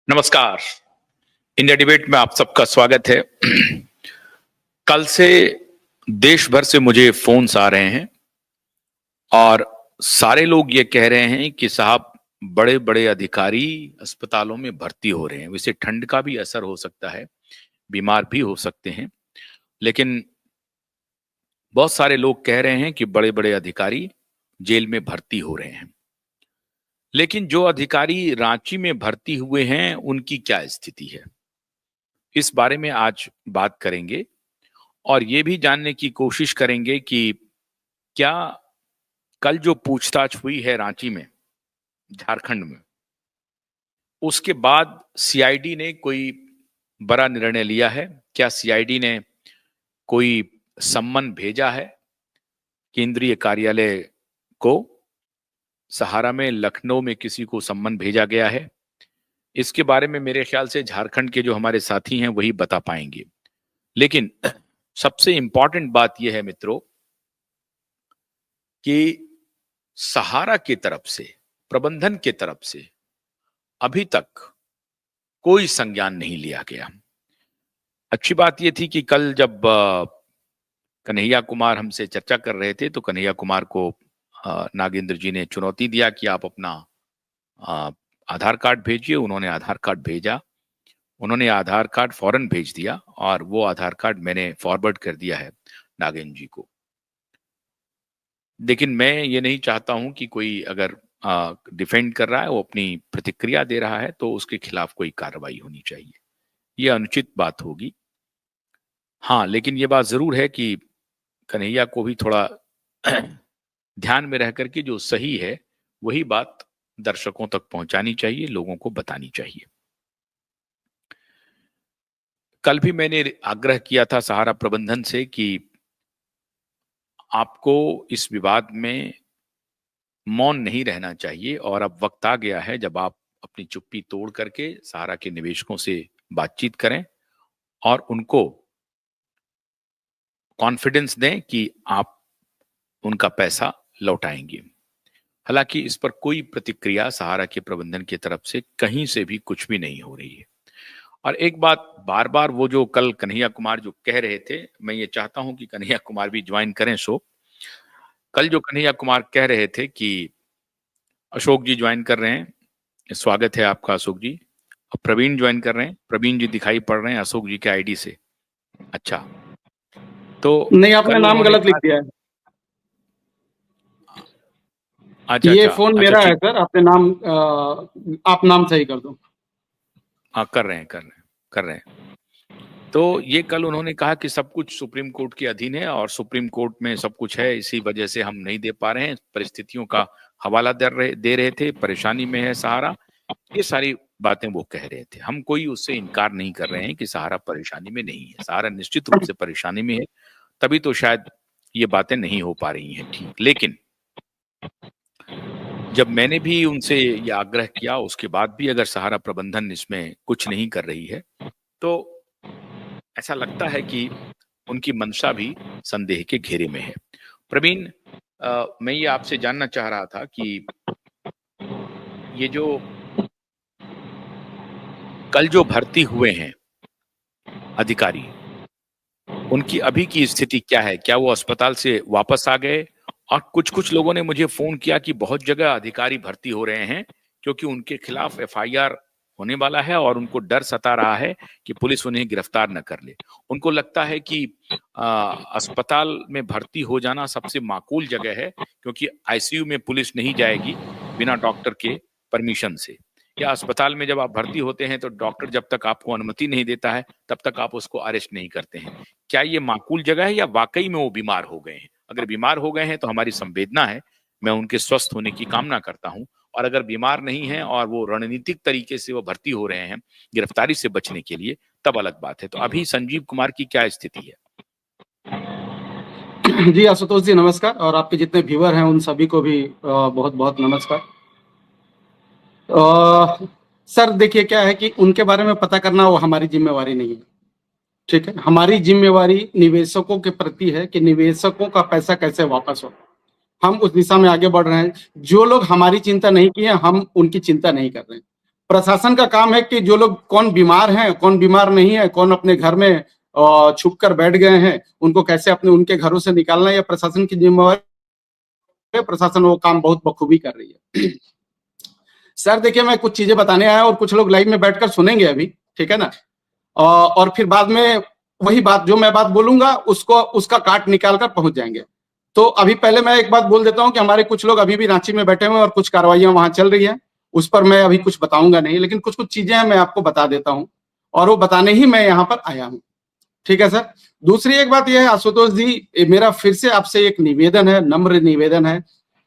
नमस्कार। India debate में आप सबका स्वागत है। कल से देश भर से मुझे फोन्स आ रहे हैं और सारे लोग ये कह रहे हैं कि साहब बड़े बड़े अधिकारी अस्पतालों में भर्ती हो रहे हैं। वैसे ठंड का भी असर हो सकता है, बीमार भी हो सकते हैं, लेकिन बहुत सारे लोग कह रहे हैं कि बड़े बड़े अधिकारी जेल में भर्ती हो रहे हैं। लेकिन जो अधिकारी रांची में भर्ती हुए हैं उनकी क्या स्थिति है, इस बारे में आज बात करेंगे और ये भी जानने की कोशिश करेंगे कि क्या कल जो पूछताछ हुई है रांची में, झारखंड में, उसके बाद सीआईडी ने कोई बड़ा निर्णय लिया है? क्या सीआईडी ने कोई सम्मन भेजा है केंद्रीय कार्यालय को? सहारा में, लखनऊ में किसी को सम्मन भेजा गया है? इसके बारे में मेरे ख्याल से झारखंड के जो हमारे साथी हैं वही बता पाएंगे। लेकिन सबसे इंपॉर्टेंट बात यह है मित्रों कि सहारा की तरफ से, प्रबंधन की तरफ से अभी तक कोई संज्ञान नहीं लिया गया। अच्छी बात यह थी कि कल जब कन्हैया कुमार हमसे चर्चा कर रहे थे तो कन्हैया कुमार को नागेंद्र जी ने चुनौती दिया कि आप अपना आधार कार्ड भेजिए। उन्होंने आधार कार्ड भेजा, उन्होंने आधार कार्ड फौरन भेज दिया और वो आधार कार्ड मैंने फॉरवर्ड कर दिया है नागेंद्र जी को। लेकिन मैं ये नहीं चाहता हूं कि कोई अगर डिफेंड कर रहा है, वो अपनी प्रतिक्रिया दे रहा है तो उसके खिलाफ कोई कार्रवाई होनी चाहिए। ये अनुचित बात होगी। हाँ, लेकिन ये बात जरूर है कि कन्हैया को भी थोड़ा ध्यान में रह करके जो सही है वही बात दर्शकों तक पहुंचानी चाहिए, लोगों को बतानी चाहिए। कल भी मैंने आग्रह किया था सहारा प्रबंधन से कि आपको इस विवाद में मौन नहीं रहना चाहिए और अब वक्त आ गया है जब आप अपनी चुप्पी तोड़ करके सहारा के निवेशकों से बातचीत करें और उनको कॉन्फिडेंस दें कि आप उनका पैसा लौटाएंगे। हालांकि इस पर कोई प्रतिक्रिया सहारा के प्रबंधन की तरफ से कहीं से भी कुछ भी नहीं हो रही है। और एक बात बार बार वो जो कल कन्हैया कुमार जो कह रहे थे, मैं ये चाहता हूं कि कन्हैया कुमार भी ज्वाइन करें शो। कल जो कन्हैया कुमार कह रहे थे कि अशोक जी ज्वाइन कर रहे हैं, स्वागत है आपका अशोक जी। और प्रवीण ज्वाइन कर रहे हैं, प्रवीण जी दिखाई पड़ रहे हैं अशोक जी के आईडी से। अच्छा, तो नहीं, आपने नाम गलत लिख दिया है। अच्छा, ये अच्छा, फोन अच्छा, मेरा है ठीक। सर, आपने नाम आप नाम सही कर दो। हाँ, कर रहे हैं। तो ये कल उन्होंने कहा कि सब कुछ सुप्रीम कोर्ट के अधीन है और सुप्रीम कोर्ट में सब कुछ है, इसी वजह से हम नहीं दे पा रहे हैं। परिस्थितियों का हवाला दे रहे थे, परेशानी में है सहारा। ये सारी बातें वो कह रहे थे। हम कोई उससे इनकार नहीं कर रहे हैं कि सहारा परेशानी में नहीं है। सहारा निश्चित रूप से परेशानी में है, तभी तो शायद ये बातें नहीं हो पा रही हैं ठीक। लेकिन जब मैंने भी उनसे ये आग्रह किया, उसके बाद भी अगर सहारा प्रबंधन इसमें कुछ नहीं कर रही है तो ऐसा लगता है कि उनकी मंशा भी संदेह के घेरे में है। प्रवीण, मैं ये आपसे जानना चाह रहा था कि ये जो कल जो भर्ती हुए हैं अधिकारी, उनकी अभी की स्थिति क्या है? क्या वो अस्पताल से वापस आ गए? और कुछ लोगों ने मुझे फोन किया कि बहुत जगह अधिकारी भर्ती हो रहे हैं क्योंकि उनके खिलाफ एफआईआर होने वाला है और उनको डर सता रहा है कि पुलिस उन्हें गिरफ्तार न कर ले। उनको लगता है कि अस्पताल में भर्ती हो जाना सबसे माकूल जगह है क्योंकि आईसीयू में पुलिस नहीं जाएगी बिना डॉक्टर के परमिशन से, या अस्पताल में जब आप भर्ती होते हैं तो डॉक्टर जब तक आपको अनुमति नहीं देता है तब तक आप उसको अरेस्ट नहीं करते हैं। क्या ये माकूल जगह है या वाकई में वो बीमार हो गए हैं? अगर बीमार हो गए हैं तो हमारी संवेदना है, मैं उनके स्वस्थ होने की कामना करता हूं। और अगर बीमार नहीं है और वो रणनीतिक तरीके से वो भर्ती हो रहे हैं गिरफ्तारी से बचने के लिए, तब अलग बात है। तो अभी संजीव कुमार की क्या स्थिति है? जी आशुतोष जी नमस्कार, और आपके जितने व्यूअर हैं उन सभी को भी बहुत बहुत नमस्कार। सर देखिए, क्या है कि उनके बारे में पता करना वो हमारी जिम्मेवारी नहीं है, ठीक है। हमारी जिम्मेवारी निवेशकों के प्रति है कि निवेशकों का पैसा कैसे वापस हो। हम उस दिशा में आगे बढ़ रहे हैं। जो लोग हमारी चिंता नहीं की है, हम उनकी चिंता नहीं कर रहे हैं। प्रशासन का काम है कि जो लोग कौन बीमार हैं, कौन बीमार नहीं है, कौन अपने घर में छुप कर बैठ गए हैं, उनको कैसे अपने उनके घरों से निकालना, यह प्रशासन की जिम्मेवारी है। प्रशासन वो काम बहुत बखूबी कर रही है। सर देखिए, मैं कुछ चीजें बताने आया और कुछ लोग लाइव में बैठकर सुनेंगे अभी, ठीक है ना, और फिर बाद में वही बात जो मैं बात बोलूंगा उसको उसका काट निकाल कर पहुंच जाएंगे। तो अभी पहले मैं एक बात बोल देता हूं कि हमारे कुछ लोग अभी भी रांची में बैठे हुए हैं और कुछ कार्रवाइयां वहां चल रही है, उस पर मैं अभी कुछ बताऊंगा नहीं, लेकिन कुछ कुछ चीजें मैं आपको बता देता हूं और वो बताने ही मैं यहाँ पर आया हूं। ठीक है सर। दूसरी एक बात यह है आशुतोष जी, मेरा फिर से आपसे एक निवेदन है, नम्र निवेदन है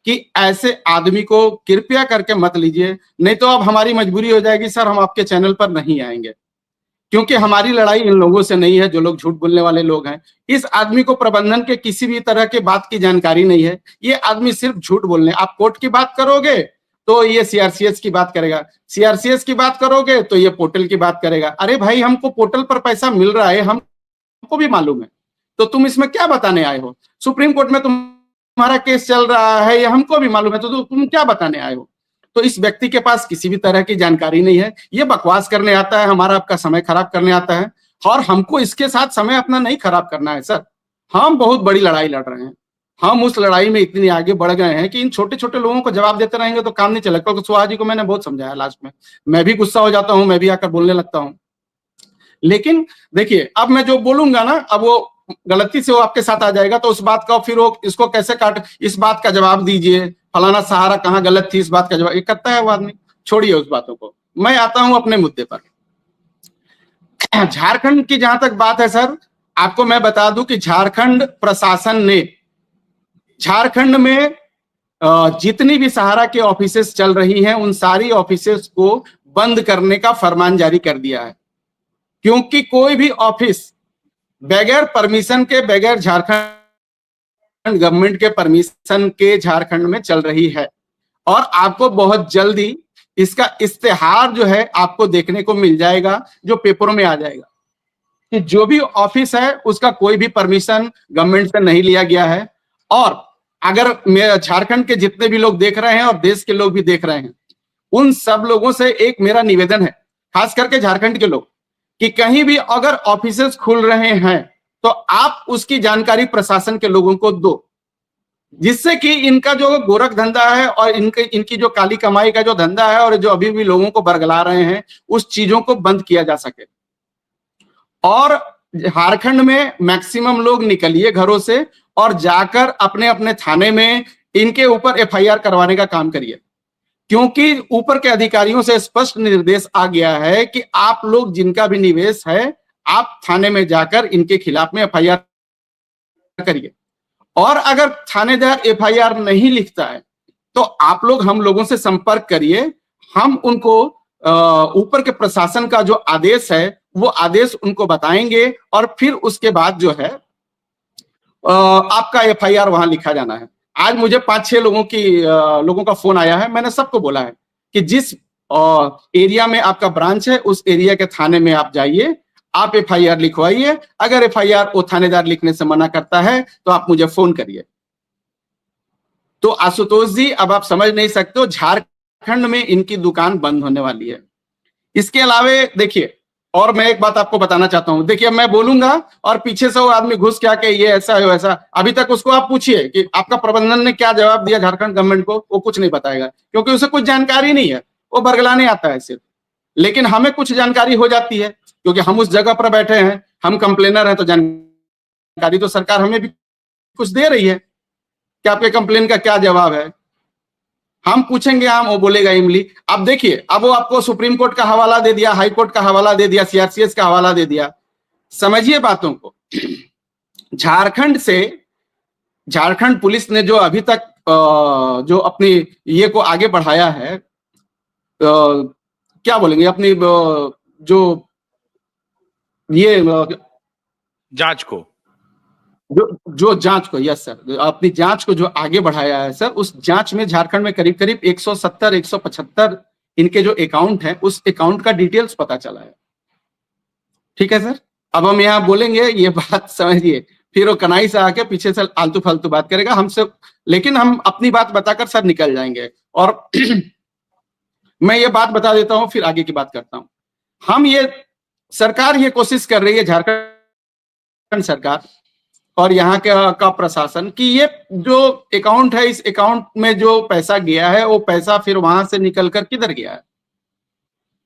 कि ऐसे आदमी को कृपया करके मत लीजिए, नहीं तो अब हमारी मजबूरी हो जाएगी सर, हम आपके चैनल पर नहीं आएंगे, क्योंकि हमारी लड़ाई इन लोगों से नहीं है जो लोग झूठ बोलने वाले लोग हैं। इस आदमी को प्रबंधन के किसी भी तरह के बात की जानकारी नहीं है, ये आदमी सिर्फ झूठ बोलने। आप कोर्ट की बात करोगे तो ये सीआरसीएस की बात करेगा, सीआरसीएस की बात करोगे तो ये पोर्टल की बात करेगा। अरे भाई, हमको पोर्टल पर पैसा मिल रहा है, हमको भी मालूम है, तो तुम इसमें क्या बताने आए हो? सुप्रीम कोर्ट में तुम्हारा केस चल रहा है, ये हमको भी मालूम है, तो तुम क्या बताने आए हो? तो इस व्यक्ति के पास किसी भी तरह की जानकारी नहीं है, ये बकवास करने आता है, हमारा आपका समय खराब करने आता है, और हमको इसके साथ समय अपना नहीं खराब करना है सर। हम बहुत बड़ी लड़ाई लड़ रहे हैं, हम उस लड़ाई में इतनी आगे बढ़ गए हैं कि इन छोटे छोटे लोगों को जवाब देते रहेंगे तो काम नहीं चलेगा। क्योंकि सुहा जी को मैंने बहुत समझाया, लास्ट में मैं भी गुस्सा हो जाता हूं, मैं भी आकर बोलने लगता हूं। लेकिन देखिए, अब मैं जो बोलूंगा ना, अब वो गलती से वो आपके साथ आ जाएगा, तो उस बात का फिर वो इसको कैसे काट, इस बात का जवाब दीजिए, फलाना सहारा कहाँ गलत थी, इस बात का जवाब ये करता है वो आदमी। छोड़िए उस बातों को, मैं आता हूं अपने मुद्दे पर। झारखंड की जहां तक बात है सर, आपको मैं बता दूं कि झारखंड प्रशासन ने झारखंड में जितनी भी सहारा के ऑफिसेस चल रही हैं, उन सारी ऑफिसेस को बंद करने का फरमान जारी कर दिया है, क्योंकि कोई भी ऑफिस बगैर परमिशन के, बगैर झारखंड गवर्नमेंट के परमिशन के झारखंड में चल रही है। और आपको बहुत जल्दी इसका इस्तेहार जो है आपको देखने को मिल जाएगा, जो पेपरों में आ जाएगा कि जो भी ऑफिस है उसका कोई भी परमिशन गवर्नमेंट से नहीं लिया गया है। और अगर झारखंड के जितने भी लोग देख रहे हैं और देश के लोग भी देख रहे हैं, उन सब लोगों से एक मेरा निवेदन है, खास करके झारखंड के लोग, कि कहीं भी अगर ऑफिसेस खुल रहे हैं तो आप उसकी जानकारी प्रशासन के लोगों को दो, जिससे कि इनका जो गोरख धंधा है और इनकी जो काली कमाई का जो धंधा है और जो अभी भी लोगों को बरगला रहे हैं, उस चीजों को बंद किया जा सके। और झारखंड में मैक्सिमम लोग निकलिए घरों से और जाकर अपने अपने थाने में इनके ऊपर एफआईआर करवाने का काम करिए, क्योंकि ऊपर के अधिकारियों से स्पष्ट निर्देश आ गया है कि आप लोग जिनका भी निवेश है, आप थाने में जाकर इनके खिलाफ में एफआईआर करिए। और अगर थानेदार एफआईआर नहीं लिखता है तो आप लोग हम लोगों से संपर्क करिए, हम उनको ऊपर के प्रशासन का जो आदेश है वो आदेश उनको बताएंगे, और फिर उसके बाद जो है आपका एफआईआर वहां लिखा जाना है। आज मुझे 5-6 लोगों का फोन आया है, मैंने सबको बोला है कि जिस एरिया में आपका ब्रांच है उस एरिया के थाने में आप जाइए, आप एफआईआर लिखवाइए। अगर एफआईआर वो थानेदार लिखने से मना करता है तो आप मुझे फोन करिए। तो आशुतोष जी, अब आप समझ नहीं सकते हो, झारखंड में इनकी दुकान बंद होने वाली है। इसके अलावे देखिए, और मैं एक बात आपको बताना चाहता हूं, देखिए मैं बोलूंगा और पीछे से वो आदमी घुस के आके ये ऐसा है वैसा, अभी तक उसको आप पूछिए कि आपका प्रबंधन ने क्या जवाब दिया झारखंड गवर्नमेंट को, वो कुछ नहीं बताएगा, क्योंकि उसे कुछ जानकारी नहीं है, वो बरगलाने आता है सिर्फ। लेकिन हमें कुछ जानकारी हो जाती है, क्योंकि हम उस जगह पर बैठे हैं, हम कंप्लेनर हैं, तो जानकारी तो सरकार हमें भी कुछ दे रही है कि आपके कंप्लेन का क्या जवाब है। हम पूछेंगे, हम वो बोलेगा इमली। अब देखिए, अब वो आपको सुप्रीम कोर्ट का हवाला दे दिया, हाई कोर्ट का हवाला दे दिया, सीआरसीएस का हवाला दे दिया। समझिए बातों को। झारखंड पुलिस ने जो अभी तक जो अपनी ये को आगे बढ़ाया है, क्या बोलेंगे, अपनी जो ये जांच को, जो जांच को, यस सर, अपनी जांच को जो आगे बढ़ाया है सर, उस जांच में झारखंड में करीब करीब 170 175 इनके जो अकाउंट हैं, उस अकाउंट का डिटेल्स पता चला है। ठीक है सर। अब हम यहाँ बोलेंगे, ये बात समझिए, फिर वो कनाई से आके पीछे से आलतू फालतू बात करेगा हमसे, लेकिन हम अपनी बात बताकर सर निकल जाएंगे। और मैं ये बात बता देता हूं, फिर आगे की बात करता हूं। हम ये सरकार ये कोशिश कर रही है, झारखंड सरकार और यहाँ का प्रशासन, कि ये जो अकाउंट है, इस अकाउंट में जो पैसा गया है वो पैसा फिर वहां से निकल कर किधर गया है,